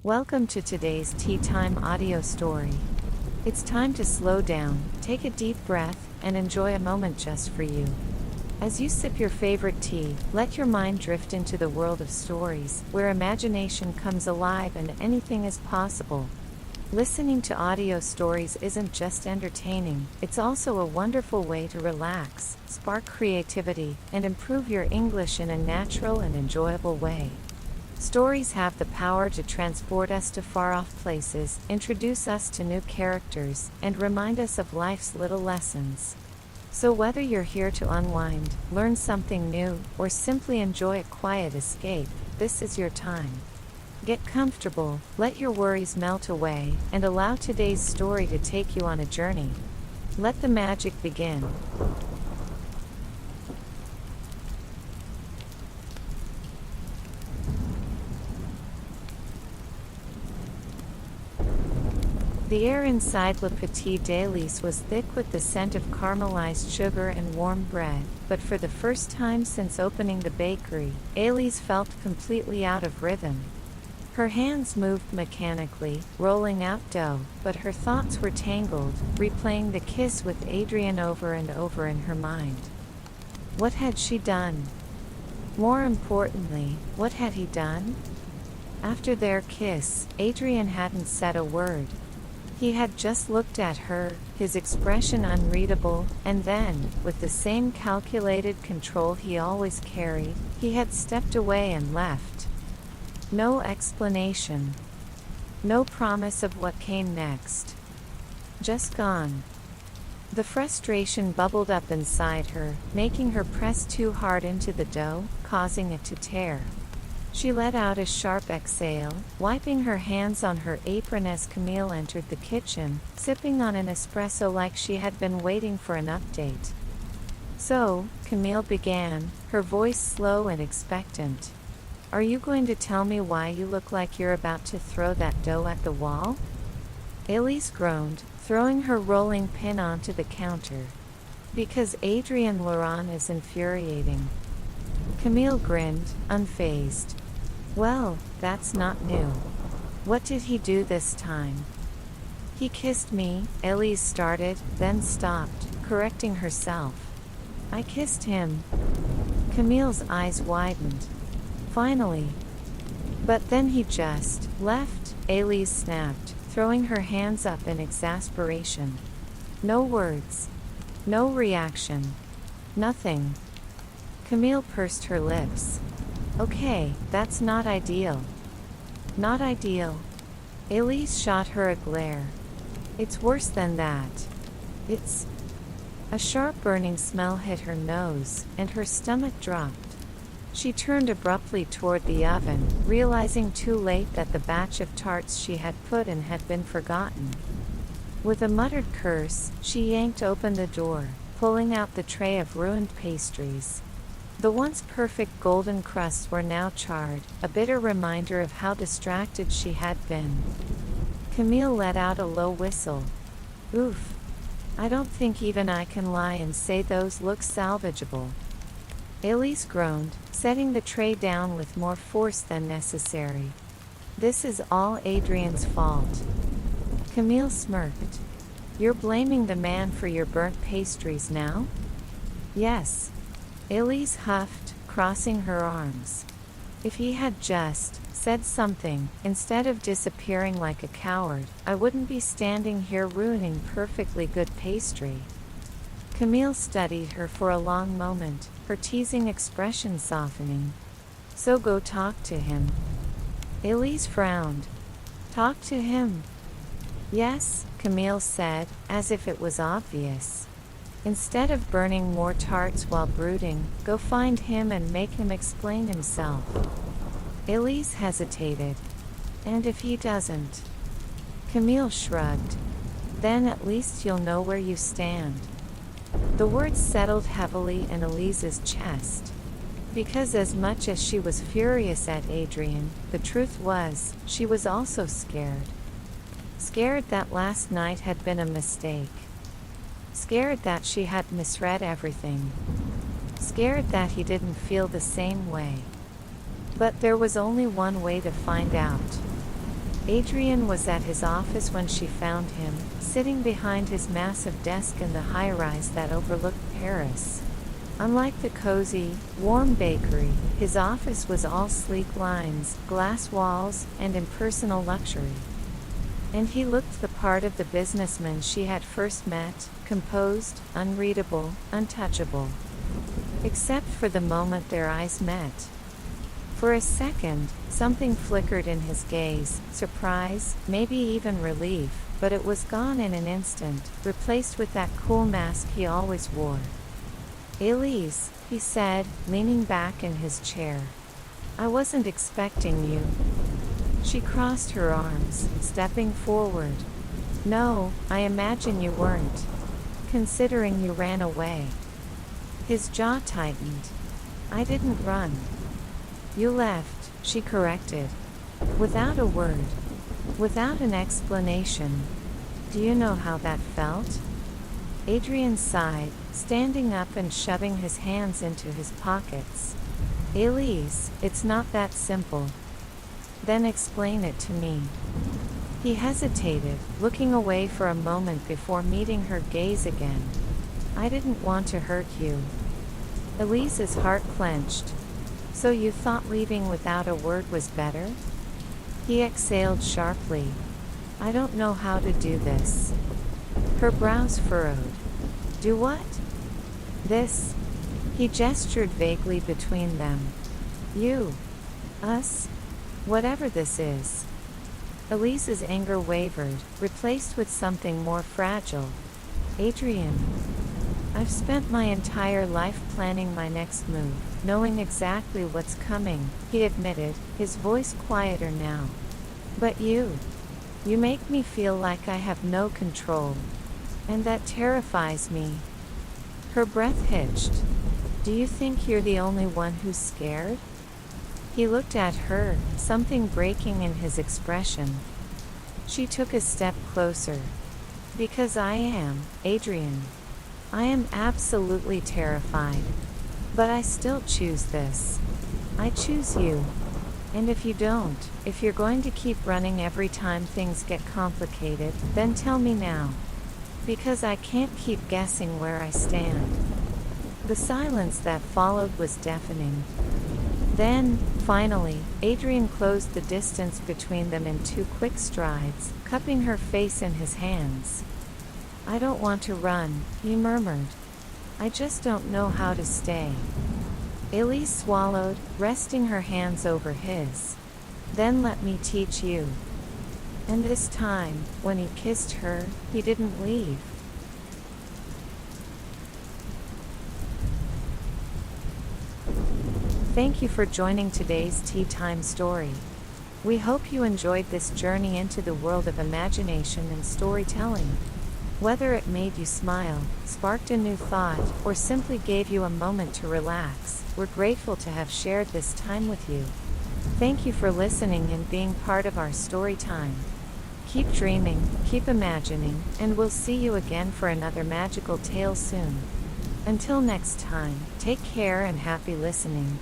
Welcome to today's Tea Time audio story. It's time to slow down, take a deep breath, and enjoy a moment just for you. As you sip your favorite tea, let your mind drift into the world of stories, where imagination comes alive and anything is possible. Listening to audio stories isn't just entertaining, it's also a wonderful way to relax, spark creativity, and improve your English in a natural and enjoyable way. Stories have the power to transport us to far-off places, introduce us to new characters, and remind us of life's little lessons. So whether you're here to unwind, learn something new, or simply enjoy a quiet escape, this is your time. Get comfortable, let your worries melt away, and allow today's story to take you on a journey. Let the magic begin. The air inside Le Petit Délice was thick with the scent of caramelized sugar and warm bread, but for the first time since opening the bakery, Elise felt completely out of rhythm. Her hands moved mechanically, rolling out dough, but her thoughts were tangled, replaying the kiss with Adrien over and over in her mind. What had she done? More importantly, what had he done? After their kiss, Adrien hadn't said a word. He had just looked at her, his expression unreadable, and then, with the same calculated control he always carried, he had stepped away and left. No explanation. No promise of what came next. Just gone. The frustration bubbled up inside her, making her press too hard into the dough, causing it to tear. She let out a sharp exhale, wiping her hands on her apron as Camille entered the kitchen, sipping on an espresso like she had been waiting for an update. "So," Camille began, her voice slow and expectant. "Are you going to tell me why you look like you're about to throw that dough at the wall?" Elise groaned, throwing her rolling pin onto the counter. "Because Adrien Laurent is infuriating." Camille grinned, unfazed. "Well, that's not new. What did he do this time?" "He kissed me," Elise started, then stopped, correcting herself. "I kissed him." Camille's eyes widened. "Finally." "But then he just left," Elise snapped, throwing her hands up in exasperation. No words. No reaction. Nothing. Camille pursed her lips. "Okay, that's not ideal." "Not ideal." Elise shot her a glare. "It's worse than that. It's..." A sharp burning smell hit her nose, and her stomach dropped. She turned abruptly toward the oven, realizing too late that the batch of tarts she had put in had been forgotten. With a muttered curse, she yanked open the door, pulling out the tray of ruined pastries. The once perfect golden crusts were now charred, a bitter reminder of how distracted she had been. Camille let out a low whistle. "Oof. I don't think even I can lie and say those look salvageable." Elise groaned, setting the tray down with more force than necessary. "This is all Adrien's fault." Camille smirked. "You're blaming the man for your burnt pastries now?" "Yes." Elise huffed, crossing her arms. "If he had just said something, instead of disappearing like a coward, I wouldn't be standing here ruining perfectly good pastry." Camille studied her for a long moment, her teasing expression softening. "So go talk to him." Elise frowned. "Talk to him?" "Yes," Camille said, as if it was obvious. "Instead of burning more tarts while brooding, go find him and make him explain himself." Elise hesitated. "And if he doesn't?" Camille shrugged. "Then at least you'll know where you stand." The words settled heavily in Elise's chest. Because as much as she was furious at Adrien, the truth was, she was also scared. Scared that last night had been a mistake. Scared that she had misread everything. Scared that he didn't feel the same way. But there was only one way to find out. Adrian was at his office when she found him, sitting behind his massive desk in the high-rise that overlooked Paris. Unlike the cozy, warm bakery, his office was all sleek lines, glass walls, and impersonal luxury. And he looked the part of the businessman she had first met, composed, unreadable, untouchable. Except for the moment their eyes met. For a second, something flickered in his gaze, surprise, maybe even relief, but it was gone in an instant, replaced with that cool mask he always wore. "Elise," he said, leaning back in his chair. "I wasn't expecting you." She crossed her arms, stepping forward. "No, I imagine you weren't. Considering you ran away." His jaw tightened. "I didn't run." "You left," she corrected. Without a word. Without an explanation. "Do you know how that felt?" Adrian sighed, standing up and shoving his hands into his pockets. "Elise, it's not that simple." "Then explain it to me." He hesitated, looking away for a moment before meeting her gaze again. "I didn't want to hurt you." Elise's heart clenched. "So you thought leaving without a word was better?" He exhaled sharply. "I don't know how to do this." Her brows furrowed. "Do what?" "This." He gestured vaguely between them. "You. Us. Whatever this is." Elise's anger wavered, replaced with something more fragile. "Adrian. I've spent my entire life planning my next move, knowing exactly what's coming," he admitted, his voice quieter now. "But you make me feel like I have no control. And that terrifies me." Her breath hitched. "Do you think you're the only one who's scared?" He looked at her, something breaking in his expression. She took a step closer. "Because I am, Adrian. I am absolutely terrified. But I still choose this. I choose you. And if you don't, if you're going to keep running every time things get complicated, then tell me now. Because I can't keep guessing where I stand." The silence that followed was deafening. Then, finally, Adrian closed the distance between them in 2 quick strides, cupping her face in his hands. "I don't want to run," he murmured. "I just don't know how to stay." Elise swallowed, resting her hands over his. "Then let me teach you." And this time, when he kissed her, he didn't leave. Thank you for joining today's Tea Time story. We hope you enjoyed this journey into the world of imagination and storytelling. Whether it made you smile, sparked a new thought, or simply gave you a moment to relax, we're grateful to have shared this time with you. Thank you for listening and being part of our story time. Keep dreaming, keep imagining, and we'll see you again for another magical tale soon. Until next time, take care and happy listening.